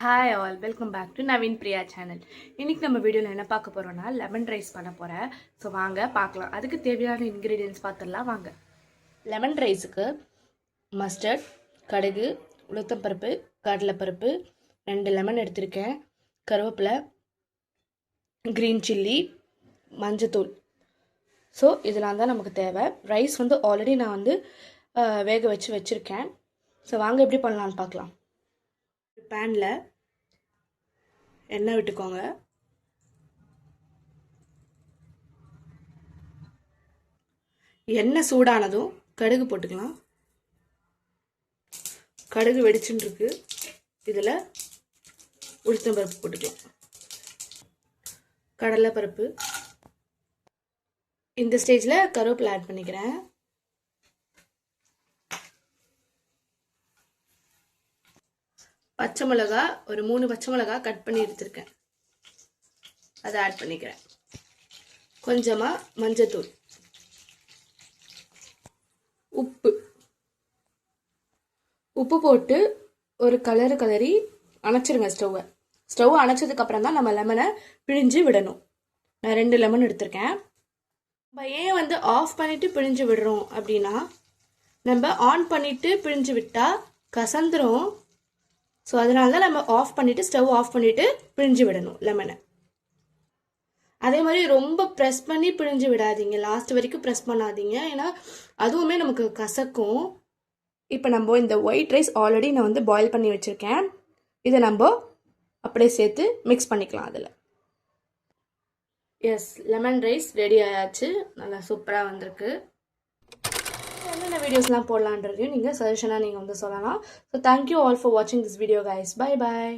Hi all, welcome back to Naveen Priya channel. இன்றைக்கி நம்ம வீடியோவில் என்ன பார்க்க போகிறோன்னா லெமன் ரைஸ் பண்ண போகிறேன். ஸோ வாங்க பார்க்கலாம். அதுக்கு தேவையான இன்க்ரீடியன்ஸ் பார்த்துடலாம் வாங்க. லெமன் ரைஸுக்கு மஸ்டர்ட், கடுகு, உளுத்தம்பருப்பு, கடலைப்பருப்பு, 2 லெமன் எடுத்திருக்கேன், கருவேப்பிலை, க்ரீன் சில்லி, மஞ்சத்தூள். ஸோ இதெல்லாம் தான் நமக்கு தேவை. ரைஸ் ஆல்ரெடி நான் வேக வச்சுருக்கேன். ஸோ வாங்க எப்படி பண்ணலான்னு பார்க்கலாம். பேனில் எண்ணெய் விட்டுக்கோங்க. எண்ணெய் சூடானதும் கடுகு போட்டுக்கலாம். கடுகு வெடிச்சுன்னு இருக்கு. இதில் உளுத்தம்பருப்பு போட்டுக்கலாம், கடலைப்பருப்பு. இந்த ஸ்டேஜில் கருவேப்பிலை ஆட் பண்ணிக்கிறேன். பச்சை மிளகா, ஒரு 3 பச்சை மிளகா கட் பண்ணி எடுத்துருக்கேன், அதை ஆட் பண்ணிக்கிறேன். கொஞ்சமாக மஞ்சத்தூள், உப்பு போட்டு ஒரு கலரி அணைச்சிருங்க. ஸ்டவ் அணைச்சதுக்கப்புறம் தான் நம்ம லெமனை பிழிஞ்சு விடணும். நான் 2 லெமன் எடுத்திருக்கேன். நம்ம ஏன் ஆஃப் பண்ணிவிட்டு பிழிஞ்சு விடுறோம் அப்படின்னா, நம்ம ஆன் பண்ணிவிட்டு பிழிஞ்சு விட்டால் கசந்துரும். ஸோ அதனால தான் நம்ம ஸ்டவ் ஆஃப் பண்ணிவிட்டு பிழிஞ்சு விடணும் லெமனை. அதே மாதிரி ரொம்ப ப்ரெஸ் பண்ணி பிழிஞ்சு விடாதீங்க, லாஸ்ட் வரைக்கும் ப்ரெஸ் பண்ணாதீங்க, ஏன்னா அதுவுமே நமக்கு கசக்கும். இப்போ நம்ம இந்த ஒயிட் ரைஸ் ஆல்ரெடி நான் பாயில் பண்ணி வச்சுருக்கேன். இதை நம்ம அப்படியே சேர்த்து மிக்ஸ் பண்ணிக்கலாம். அதில் எஸ், லெமன் ரைஸ் ரெடி ஆயாச்சு. நல்லா சூப்பராக வந்திருக்கு. என்னென்ன வீடியோஸ்லாம் போடலான்றதையும் நீங்கள் சஜஷனாக நீங்கள் சொல்லலாம். ஸோ தேங்க்யூ ஆல் ஃபார் வாட்சிங் this video guys. Bye bye.